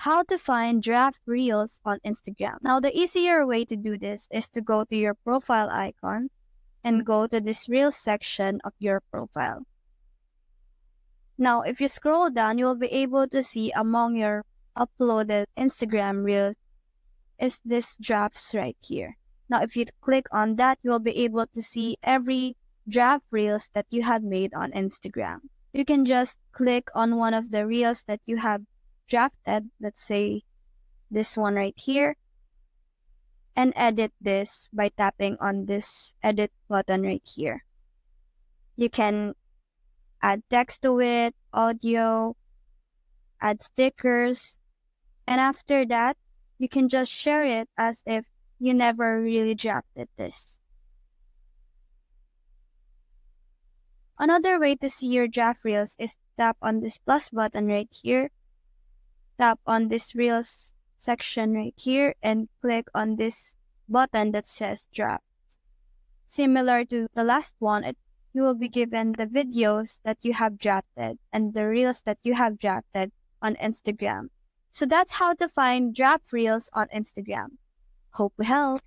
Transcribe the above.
how to find draft reels on Instagram. Now, the easier way to do this is to go to your profile icon and go to this Reels section of your profile. Now, if you scroll down, you will be able to see among your uploaded Instagram Reels is this drafts right here. Now, if you click on that, you will be able to see every draft Reels that you have made on Instagram. You can just click on one of the Reels that you have drafted, let's say this one right here, and edit this by tapping on this edit button right here. You can add text to it, audio, add stickers, and after that, you can just share it as if you never really drafted this. Another way to see your draft Reels is tap on this plus button right here, tap on this Reels section right here, and click on this button that says draft. Similar to the last one, you will be given the videos that you have drafted and the Reels that you have drafted on Instagram. So that's how to find draft Reels on Instagram. Hope we helped.